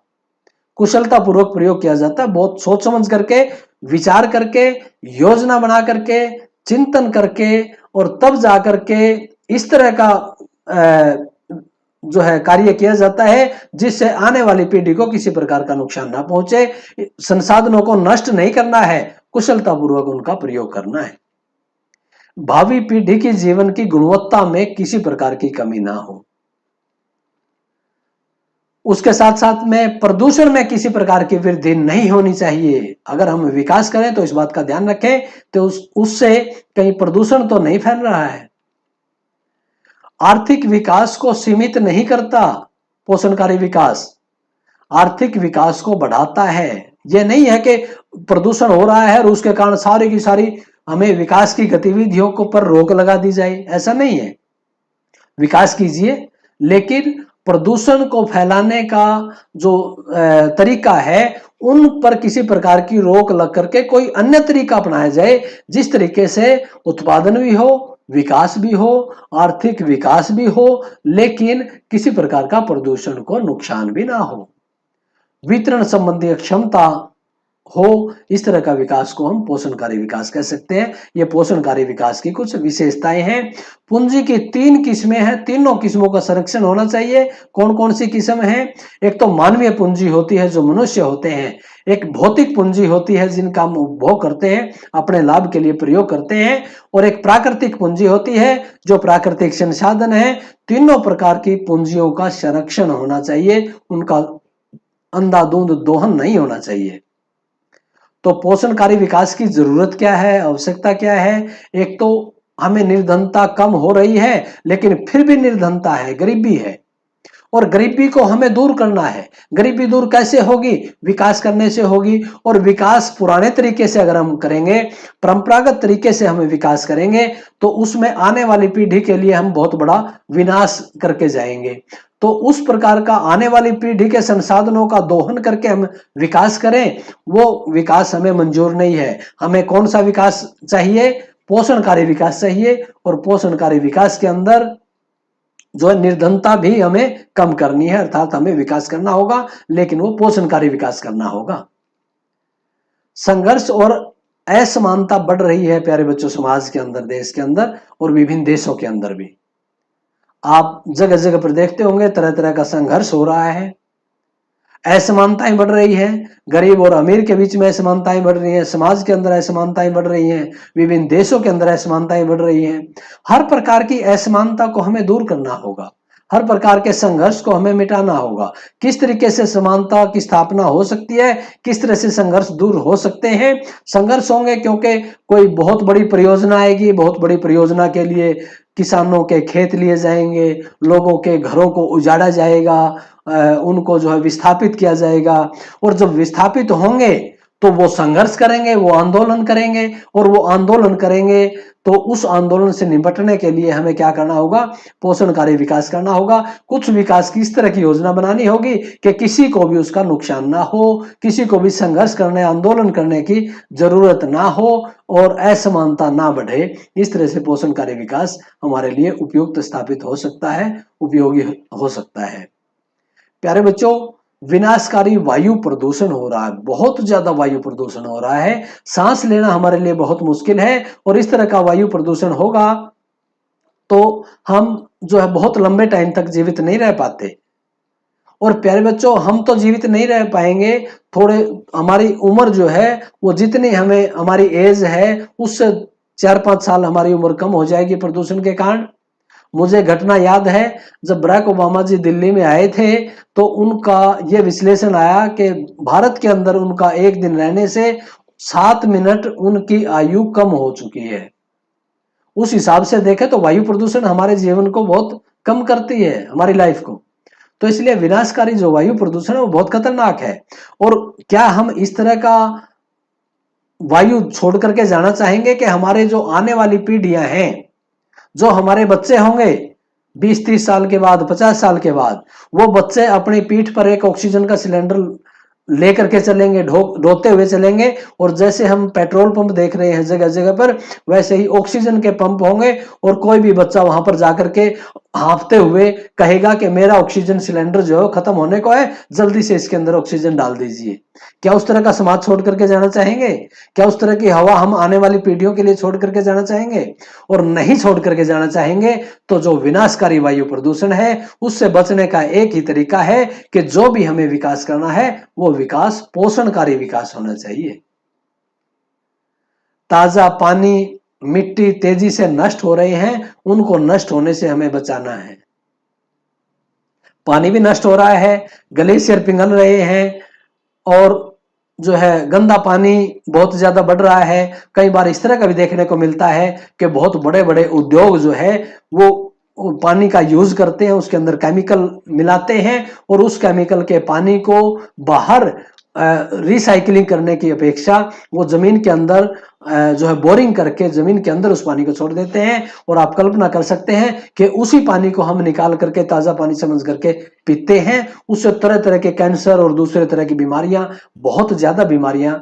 कुशलता पूर्वक प्रयोग किया जाता है, बहुत सोच समझ करके, विचार करके, योजना बना करके, चिंतन करके, और तब जाकर के इस तरह का जो है कार्य किया जाता है जिससे आने वाली पीढ़ी को किसी प्रकार का नुकसान ना पहुंचे। संसाधनों को नष्ट नहीं करना है, कुशलता पूर्वक उनका प्रयोग करना है, भावी पीढ़ी की जीवन की गुणवत्ता में किसी प्रकार की कमी ना हो। उसके साथ साथ में प्रदूषण में किसी प्रकार की वृद्धि नहीं होनी चाहिए। अगर हम विकास करें तो इस बात का ध्यान रखें तो उससे कहीं प्रदूषण तो नहीं फैल रहा है। आर्थिक विकास को सीमित नहीं करता पोषणकारी विकास, आर्थिक विकास को बढ़ाता है। यह नहीं है कि प्रदूषण हो रहा है और उसके कारण सारी की सारी हमें विकास की गतिविधियों को पर रोक लगा दी जाए, ऐसा नहीं है। विकास कीजिए, लेकिन प्रदूषण को फैलाने का जो तरीका है उन पर किसी प्रकार की रोक लग करके कोई अन्य तरीका अपनाया जाए, जिस तरीके से उत्पादन भी हो, विकास भी हो, आर्थिक विकास भी हो, लेकिन किसी प्रकार का प्रदूषण को नुकसान भी ना हो, वितरण संबंधी क्षमता हो, इस तरह का विकास को हम पोषणकारी विकास कह सकते हैं। ये पोषणकारी विकास की कुछ विशेषताएं हैं। पूंजी की 3 किस्में हैं, तीनों किस्मों का संरक्षण होना चाहिए। कौन कौन सी किस्म है? एक तो मानवीय पूंजी होती है जो मनुष्य होते हैं, एक भौतिक पूंजी होती है जिनका हम उपभोग करते हैं, अपने लाभ के लिए प्रयोग करते हैं, और एक प्राकृतिक पूंजी होती है जो प्राकृतिक संसाधन है। तीनों प्रकार की पूंजियों का संरक्षण होना चाहिए, उनका अंधाधुंध दोहन नहीं होना चाहिए। तो पोषणकारी विकास की जरूरत क्या है, आवश्यकता क्या है? एक तो हमें निर्धनता कम हो रही है, लेकिन फिर भी निर्धनता है, गरीबी है, और गरीबी को हमें दूर करना है। गरीबी दूर कैसे होगी? विकास करने से होगी। और विकास पुराने तरीके से अगर हम करेंगे, परंपरागत तरीके से हमें विकास करेंगे, तो उसमें आने वाली पीढ़ी के लिए हम बहुत बड़ा विनाश करके जाएंगे। तो उस प्रकार का आने वाली पीढ़ी के संसाधनों का दोहन करके हम विकास करें, वो विकास हमें मंजूर नहीं है। हमें कौन सा विकास चाहिए? पोषणकारी विकास चाहिए। और पोषणकारी विकास के अंदर जो है निर्धनता भी हमें कम करनी है, अर्थात हमें विकास करना होगा, लेकिन वो पोषणकारी विकास करना होगा। संघर्ष और असमानता बढ़ रही है प्यारे बच्चों, समाज के अंदर, देश के अंदर और विभिन्न देशों के अंदर भी। आप जगह जगह पर देखते होंगे तरह तरह का संघर्ष हो रहा है, असमानताएं बढ़ रही है, गरीब और अमीर के बीच में असमानताएं बढ़ रही हैं, समाज के अंदर असमानताएं बढ़ रही हैं, विभिन्न देशों के अंदर असमानताएं बढ़ रही हैं। हर प्रकार की असमानता को हमें दूर करना होगा, हर प्रकार के संघर्ष को हमें मिटाना होगा। किस तरीके से समानता की स्थापना हो सकती है, किस तरह से संघर्ष दूर हो सकते हैं? संघर्ष होंगे क्योंकि कोई बहुत बड़ी परियोजना आएगी, बहुत बड़ी परियोजना के लिए किसानों के खेत लिए जाएंगे, लोगों के घरों को उजाड़ा जाएगा, उनको जो है विस्थापित किया जाएगा, और जब विस्थापित होंगे तो वो संघर्ष करेंगे, वो आंदोलन करेंगे, और वो आंदोलन करेंगे तो उस आंदोलन से निपटने के लिए हमें क्या करना होगा? पोषणकारी विकास करना होगा। कुछ विकास की इस तरह की योजना बनानी होगी कि किसी को भी उसका नुकसान ना हो, किसी को भी संघर्ष करने, आंदोलन करने की जरूरत ना हो और असमानता ना बढ़े। इस तरह से पोषणकारी विकास हमारे लिए उपयुक्त स्थापित हो सकता है, उपयोगी हो सकता है। प्यारे बच्चों, विनाशकारी वायु प्रदूषण हो रहा है, बहुत ज्यादा वायु प्रदूषण हो रहा है, सांस लेना हमारे लिए बहुत मुश्किल है, और इस तरह का वायु प्रदूषण होगा तो हम जो है बहुत लंबे टाइम तक जीवित नहीं रह पाते। और प्यारे बच्चों, हम तो जीवित नहीं रह पाएंगे, थोड़े हमारी उम्र जो है वो जितनी हमें हमारी एज है उससे 4-5 साल हमारी उम्र कम हो जाएगी प्रदूषण के कारण। मुझे घटना याद है, जब बराक ओबामा जी दिल्ली में आए थे तो उनका यह विश्लेषण आया कि भारत के अंदर उनका एक दिन रहने से 7 मिनट उनकी आयु कम हो चुकी है। उस हिसाब से देखें तो वायु प्रदूषण हमारे जीवन को बहुत कम करती है, हमारी लाइफ को। तो इसलिए विनाशकारी जो वायु प्रदूषण है वो बहुत खतरनाक है। और क्या हम इस तरह का वायु छोड़ करके जाना चाहेंगे कि हमारे जो आने वाली पीढ़ियां हैं, जो हमारे बच्चे होंगे 20-30 साल के बाद, 50 साल के बाद, वो बच्चे अपनी पीठ पर एक ऑक्सीजन का सिलेंडर लेकर के चलेंगे, ढोते हुए चलेंगे, और जैसे हम पेट्रोल पंप देख रहे हैं जगह जगह पर, वैसे ही ऑक्सीजन के पंप होंगे, और कोई भी बच्चा वहां पर जाकर के हाँफते हुए कहेगा कि मेरा ऑक्सीजन सिलेंडर जो है खत्म होने को है, जल्दी से इसके अंदर ऑक्सीजन डाल दीजिए। क्या उस तरह का समाज छोड़ करके जाना चाहेंगे? क्या उस तरह की हवा हम आने वाली पीढ़ियों के लिए छोड़ करके जाना चाहेंगे? और नहीं छोड़ करके जाना चाहेंगे तो जो विनाशकारी वायु प्रदूषण है उससे बचने का एक ही तरीका है कि जो भी हमें विकास करना है वो विकास पोषणकारी विकास होना चाहिए। ताजा पानी, मिट्टी तेजी से नष्ट हो रहे हैं, उनको नष्ट होने से हमें बचाना है। पानी भी नष्ट हो रहा है, ग्लेशियर पिघल रहे हैं और जो है गंदा पानी बहुत ज्यादा बढ़ रहा है। कई बार इस तरह का भी देखने को मिलता है कि बहुत बड़े बड़े उद्योग जो है वो पानी का यूज करते हैं, उसके अंदर केमिकल मिलाते हैं और उस केमिकल के पानी को बाहर रिसाइकलिंग करने की अपेक्षा वो जमीन के अंदर जो है बोरिंग करके जमीन के अंदर उस पानी को छोड़ देते हैं। और आप कल्पना कर सकते हैं कि उसी पानी को हम निकाल करके ताजा पानी समझ करके पीते हैं, उससे तरह तरह के कैंसर और दूसरे तरह की बीमारियां, बहुत ज्यादा बीमारियां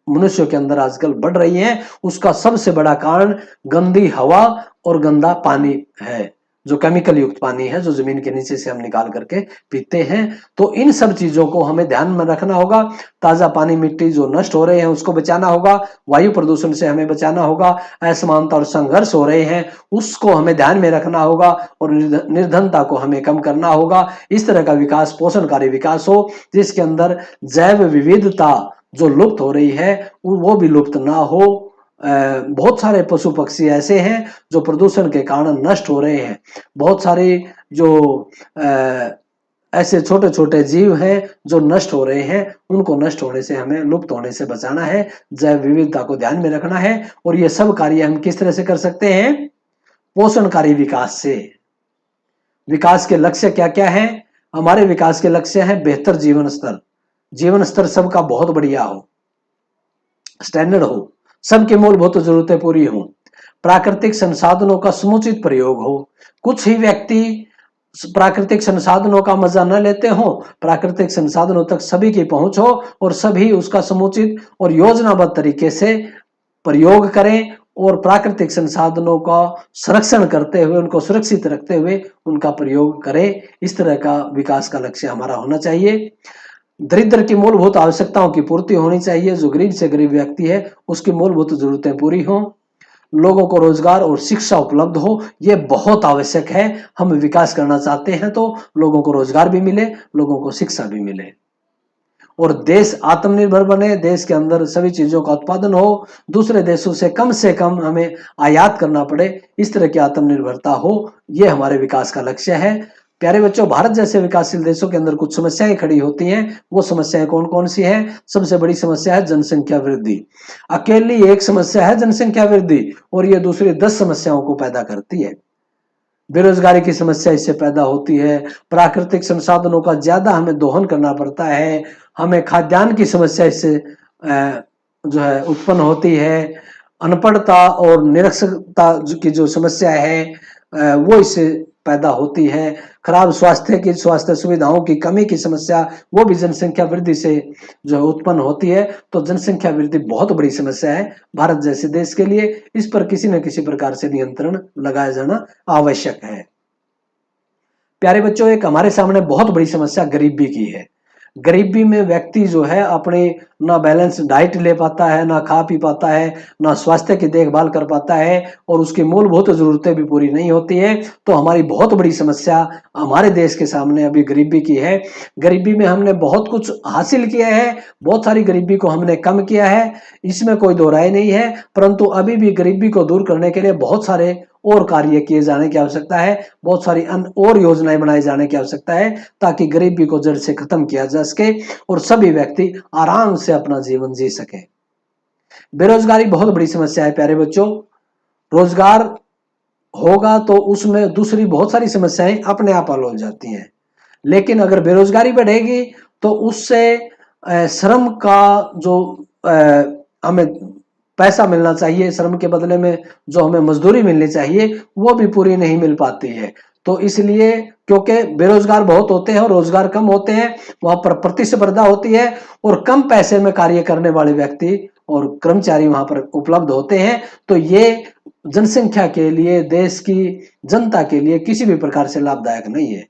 मनुष्यों के अंदर आजकल बढ़ रही हैं। उसका सबसे बड़ा कारण गंदी हवा और गंदा पानी है, जो केमिकल युक्त पानी है, जो जमीन के नीचे से हम निकाल करके पीते हैं। तो इन सब चीजों को हमें ध्यान में रखना होगा। ताजा पानी, मिट्टी जो नष्ट हो रहे हैं उसको बचाना होगा, वायु प्रदूषण से हमें बचाना होगा, असमानता और संघर्ष हो रहे हैं उसको हमें ध्यान में रखना होगा और निर्धनता को हमें कम करना होगा। इस तरह का विकास पोषणकारी विकास हो जिसके अंदर जैव विविधता जो लुप्त हो रही है वो भी लुप्त ना हो। बहुत सारे पशु पक्षी ऐसे हैं जो प्रदूषण के कारण नष्ट हो रहे हैं। बहुत सारे जो ऐसे छोटे छोटे जीव हैं जो नष्ट हो रहे हैं, उनको नष्ट होने से हमें, लुप्त होने से बचाना है, जैव विविधता को ध्यान में रखना है। और ये सब कार्य हम किस तरह से कर सकते हैं? पोषणकारी विकास से। विकास के लक्ष्य क्या क्या है? हमारे विकास के लक्ष्य है बेहतर जीवन स्तर, जीवन स्तर सबका बहुत बढ़िया हो, स्टैंडर्ड हो, सबकी मूलभूत जरूरतें पूरी हो, प्राकृतिक संसाधनों का समुचित प्रयोग हो। कुछ ही व्यक्ति प्राकृतिक संसाधनों का मजा न लेते हो, प्राकृतिक संसाधनों तक सभी की पहुंच हो और सभी उसका समुचित और योजनाबद्ध तरीके से प्रयोग करें और प्राकृतिक संसाधनों का संरक्षण करते हुए, उनको सुरक्षित रखते हुए उनका प्रयोग करें। इस तरह का विकास का लक्ष्य हमारा होना चाहिए। दरिद्र की मूलभूत आवश्यकताओं की पूर्ति होनी चाहिए, जो गरीब से गरीब व्यक्ति है उसकी मूलभूत जरूरतें पूरी हों। लोगों को रोजगार और शिक्षा उपलब्ध हो, ये बहुत आवश्यक है। हम विकास करना चाहते हैं तो लोगों को रोजगार भी मिले, लोगों को शिक्षा भी मिले और देश आत्मनिर्भर बने, देश के अंदर सभी चीजों का उत्पादन हो, दूसरे देशों से कम हमें आयात करना पड़े, इस तरह की आत्मनिर्भरता हो, ये हमारे विकास का लक्ष्य है। प्यारे बच्चों, भारत जैसे विकासशील देशों के अंदर कुछ समस्याएं खड़ी होती हैं। वो समस्याएं कौन कौन सी हैं? सबसे बड़ी समस्या है जनसंख्या वृद्धि। अकेली एक समस्या है जनसंख्या वृद्धि और ये दूसरी 10 समस्याओं को पैदा करती है। बेरोजगारी की समस्या इससे पैदा होती है, प्राकृतिक संसाधनों का ज्यादा हमें दोहन करना पड़ता है, हमें खाद्यान्न की समस्या इससे जो है उत्पन्न होती है, अनपढ़ता और निरक्षरता की जो समस्या है वो इससे पैदा होती है, खराब स्वास्थ्य सुविधाओं की कमी की समस्या वो भी जनसंख्या वृद्धि से जो उत्पन्न होती है। तो जनसंख्या वृद्धि बहुत बड़ी समस्या है भारत जैसे देश के लिए। इस पर किसी न किसी प्रकार से नियंत्रण लगाया जाना आवश्यक है। प्यारे बच्चों, एक हमारे सामने बहुत बड़ी समस्या गरीबी की है। गरीबी में व्यक्ति जो है अपने ना बैलेंस डाइट ले पाता है, ना खा पी पाता है, ना स्वास्थ्य की देखभाल कर पाता है और उसकी मूलभूत जरूरतें भी पूरी नहीं होती है। तो हमारी बहुत बड़ी समस्या हमारे देश के सामने अभी गरीबी की है। गरीबी में हमने बहुत कुछ हासिल किया है, बहुत सारी गरीबी को हमने कम किया है, इसमें कोई दो राय नहीं है, परंतु अभी भी गरीबी को दूर करने के लिए बहुत सारे और कार्य किए जाने की आवश्यकता है, बहुत सारी और योजनाएं बनाए जाने की आवश्यकता है ताकि गरीबी को जड़ से खत्म किया जा सके और सभी व्यक्ति आराम से अपना जीवन जी सके। बेरोजगारी बहुत बड़ी समस्या है प्यारे बच्चों। रोजगार होगा तो उसमें दूसरी बहुत सारी समस्याएं अपने आप हल हो जाती हैं, लेकिन अगर बेरोजगारी बढ़ेगी तो उससे श्रम का जो हमें पैसा मिलना चाहिए, श्रम के बदले में जो हमें मजदूरी मिलनी चाहिए वो भी पूरी नहीं मिल पाती है। तो इसलिए क्योंकि बेरोजगार बहुत होते हैं और रोजगार कम होते हैं, वहां पर प्रतिस्पर्धा होती है और कम पैसे में कार्य करने वाले व्यक्ति और कर्मचारी वहां पर उपलब्ध होते हैं। तो ये जनसंख्या के लिए, देश की जनता के लिए किसी भी प्रकार से लाभदायक नहीं है।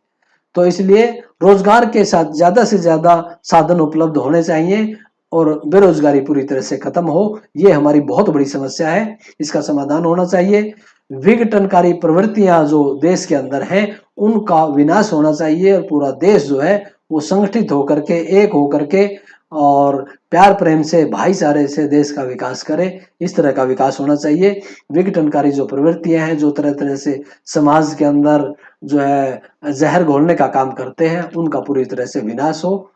तो इसलिए रोजगार के साथ ज्यादा से ज्यादा साधन उपलब्ध होने चाहिए और बेरोजगारी पूरी तरह से खत्म हो। ये हमारी बहुत बड़ी समस्या है, इसका समाधान होना चाहिए। विघटनकारी प्रवृत्तियां जो देश के अंदर हैं उनका विनाश होना चाहिए और पूरा देश जो है वो संगठित होकर के, एक होकर के और प्यार प्रेम से, भाईचारे से देश का विकास करे। इस तरह का विकास होना चाहिए। विघटनकारी जो प्रवृत्तियां हैं, जो तरह तरह से समाज के अंदर जो है जहर घोलने का काम करते हैं, उनका पूरी तरह से विनाश हो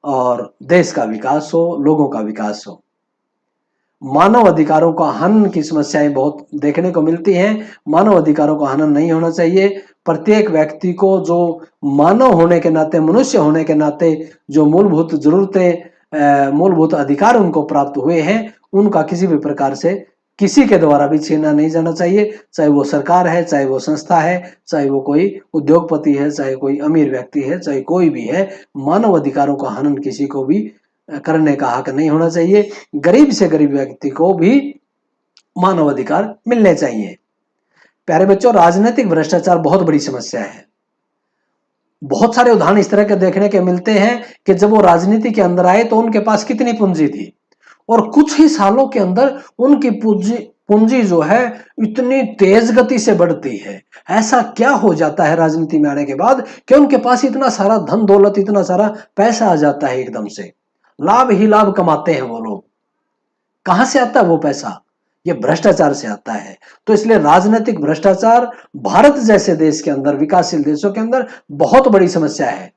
और देश का विकास हो, लोगों का विकास हो। मानव अधिकारों का हनन की समस्याएं बहुत देखने को मिलती हैं। मानव अधिकारों का हनन नहीं होना चाहिए। प्रत्येक व्यक्ति को जो मानव होने के नाते, मनुष्य होने के नाते जो मूलभूत जरूरतें, मूलभूत अधिकार उनको प्राप्त हुए हैं, उनका किसी भी प्रकार से किसी के द्वारा भी छीना नहीं जाना चाहिए। चाहे वो सरकार है, चाहे वो संस्था है, चाहे वो कोई उद्योगपति है, चाहे कोई अमीर व्यक्ति है, चाहे कोई भी है, मानव अधिकारों का हनन किसी को भी करने का हक नहीं होना चाहिए। गरीब से गरीब व्यक्ति को भी मानव अधिकार मिलने चाहिए। प्यारे बच्चों, राजनीतिक भ्रष्टाचार बहुत बड़ी समस्या है। बहुत सारे उदाहरण इस तरह के देखने के मिलते हैं कि जब वो राजनीति के अंदर आए तो उनके पास कितनी पूंजी थी और कुछ ही सालों के अंदर उनकी पूंजी जो है इतनी तेज गति से बढ़ती है। ऐसा क्या हो जाता है राजनीति में आने के बाद कि उनके पास इतना सारा धन दौलत, इतना सारा पैसा आ जाता है एकदम से। लाभ ही लाभ कमाते हैं वो लोग। कहां से आता है वो पैसा? ये भ्रष्टाचार से आता है। तो इसलिए राजनीतिक भ्रष्टाचार भारत जैसे देश के अंदर, विकासशील देशों के अंदर बहुत बड़ी समस्या है।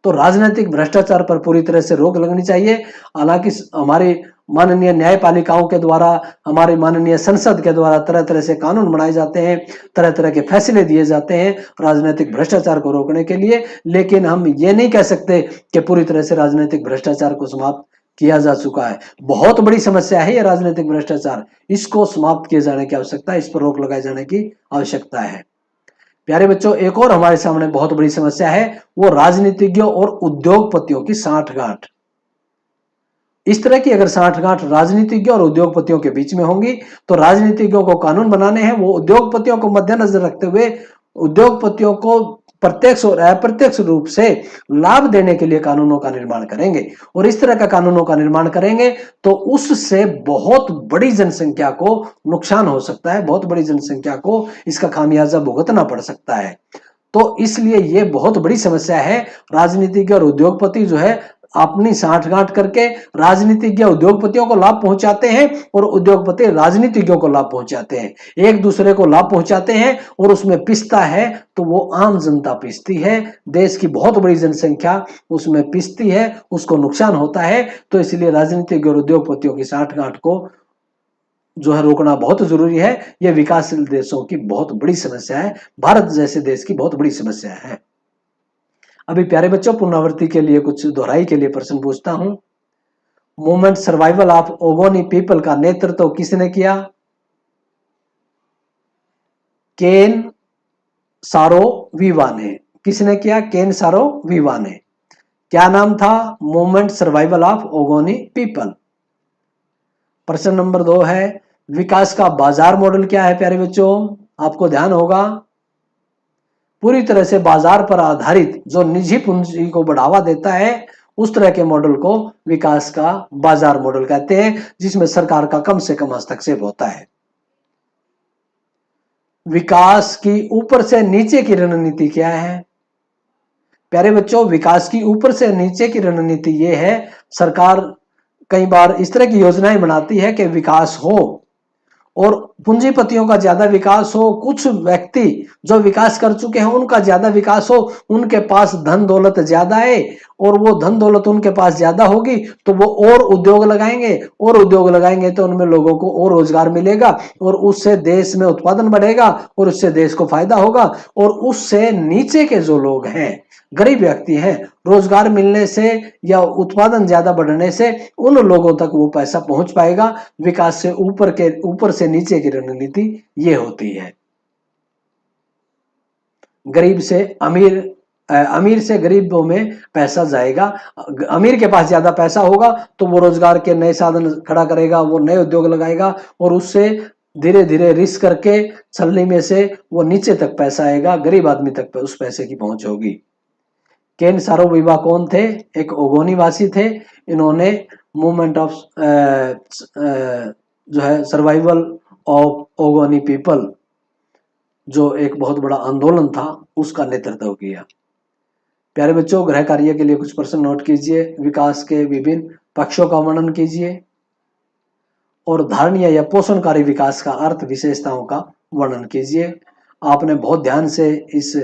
तो राजनीतिक भ्रष्टाचार पर पूरी तरह से रोक लगनी चाहिए। हालांकि हमारी माननीय न्यायपालिकाओं के द्वारा, हमारी माननीय संसद के द्वारा तरह तरह से कानून बनाए जाते हैं, तरह तरह के फैसले दिए जाते हैं राजनीतिक भ्रष्टाचार को रोकने के लिए, लेकिन हम ये नहीं कह सकते कि पूरी तरह से राजनीतिक भ्रष्टाचार को समाप्त किया जा चुका है। बहुत बड़ी समस्या है ये राजनीतिक भ्रष्टाचार। इसको समाप्त किए जाने की आवश्यकता है, इस पर रोक लगाए जाने की आवश्यकता है। प्यारे बच्चों, एक और हमारे सामने बहुत बड़ी समस्या है, वो राजनीतिज्ञों और उद्योगपतियों की साठगांठ। इस तरह की अगर साठगांठ राजनीतिज्ञों और उद्योगपतियों के बीच में होंगी तो राजनीतिज्ञों को कानून बनाने हैं, वो उद्योगपतियों को मद्देनजर रखते हुए उद्योगपतियों को प्रत्यक्ष और अप्रत्यक्ष रूप से लाभ देने के लिए कानूनों का निर्माण करेंगे। और इस तरह का कानूनों का निर्माण करेंगे तो उससे बहुत बड़ी जनसंख्या को नुकसान हो सकता है, बहुत बड़ी जनसंख्या को इसका खामियाजा भुगतना पड़ सकता है। तो इसलिए ये बहुत बड़ी समस्या है। राजनीतिज्ञ और उद्योगपति जो है अपनी साठगांठ करके राजनीतिज्ञ उद्योगपतियों को लाभ पहुंचाते हैं और उद्योगपति राजनीतिज्ञों को लाभ पहुंचाते हैं, एक दूसरे को लाभ पहुंचाते हैं और उसमें पिसता है तो वो आम जनता पिसती है, देश की बहुत बड़ी जनसंख्या उसमें पिसती है, उसको नुकसान होता है। तो इसलिए राजनीतिज्ञ और उद्योगपतियों की साठगांठ को जो है रोकना बहुत जरूरी है। यह विकासशील देशों की बहुत बड़ी समस्या है, भारत जैसे देश की बहुत बड़ी समस्या है। अभी प्यारे बच्चों, पुनरावृत्ति के लिए कुछ दोहराई के लिए प्रश्न पूछता हूं। Movement survival of Ogoni people का नेतृत्व किसने किया? केन सारो वीवा ने। किसने किया? केन सारो वीवा ने। क्या नाम था? Movement survival of Ogoni people. प्रश्न नंबर 2 है, विकास का बाजार मॉडल क्या है? प्यारे बच्चों, आपको ध्यान होगा, पूरी तरह से बाजार पर आधारित जो निजी पूंजी को बढ़ावा देता है उस तरह के मॉडल को विकास का बाजार मॉडल कहते हैं, जिसमें सरकार का कम से कम हस्तक्षेप होता है। विकास की ऊपर से नीचे की रणनीति क्या है? प्यारे बच्चों, विकास की ऊपर से नीचे की रणनीति ये है, सरकार कई बार इस तरह की योजनाएं बनाती है कि विकास हो और पूंजीपतियों का ज्यादा विकास हो, कुछ व्यक्ति जो विकास कर चुके हैं उनका ज्यादा विकास हो, उनके पास धन दौलत ज्यादा है और वो धन दौलत उनके पास ज्यादा होगी तो वो और उद्योग लगाएंगे, और उद्योग लगाएंगे तो उनमें लोगों को और रोजगार मिलेगा और उससे देश में उत्पादन बढ़ेगा और उससे देश को फायदा होगा। और उससे नीचे के जो लोग हैं, गरीब व्यक्ति हैं, रोजगार मिलने से या उत्पादन ज्यादा बढ़ने से उन लोगों तक वो पैसा पहुंच पाएगा। विकास से ऊपर से नीचे की रणनीति ये होती है। गरीब से अमीर, अमीर से गरीबों में पैसा जाएगा। अमीर के पास ज्यादा पैसा होगा तो वो रोजगार के नए साधन खड़ा करेगा, वो नए उद्योग लगाएगा और उससे धीरे धीरे रिस्क करके छलनी में से वो नीचे तक पैसा आएगा, गरीब आदमी तक उस पैसे की पहुंच होगी। केन सारोविवा कौन थे? एक ओगोनी वासी थे। इन्होंने मूवमेंट ऑफ जो है सर्वाइवल ऑफ ओगोनी पीपल, जो एक बहुत बड़ा आंदोलन था, उसका नेतृत्व किया। प्यारे बच्चों, गृह कार्य के लिए कुछ प्रश्न नोट कीजिए। विकास के विभिन्न पक्षों का वर्णन कीजिए और धारणीय या पोषणकारी विकास का अर्थ, विशेषताओं का वर्णन कीजिए। आपने बहुत ध्यान से इस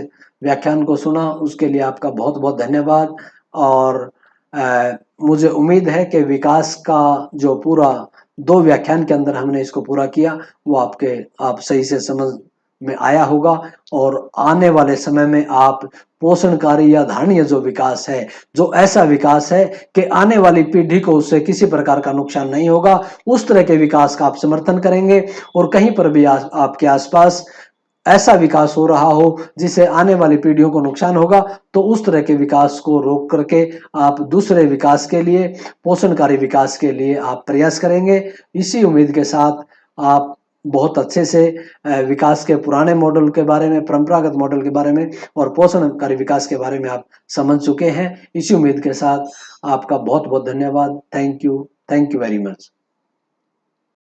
व्याख्यान को सुना, उसके लिए आपका बहुत बहुत धन्यवाद। और मुझे उम्मीद है कि विकास का जो पूरा 2 व्याख्यान के अंदर हमने इसको पूरा किया, वो आप सही से समझ में आया होगा और आने वाले समय में आप पोषणकारी या धारणीय जो विकास है, जो ऐसा विकास है कि आने वाली पीढ़ी को उससे किसी प्रकार का नुकसान नहीं होगा, उस तरह के विकास का आप समर्थन करेंगे। और कहीं पर भी आपके आसपास ऐसा विकास हो रहा हो जिससे आने वाली पीढ़ियों को नुकसान होगा, तो उस तरह के विकास को रोक करके आप दूसरे विकास के लिए, पोषणकारी विकास के लिए आप प्रयास करेंगे। इसी उम्मीद के साथ आप बहुत अच्छे से विकास के पुराने मॉडल के बारे में, परंपरागत मॉडल के बारे में और पोषणकारी विकास के बारे में आप समझ चुके हैं। इसी उम्मीद के साथ आपका बहुत बहुत धन्यवाद। Thank you very much.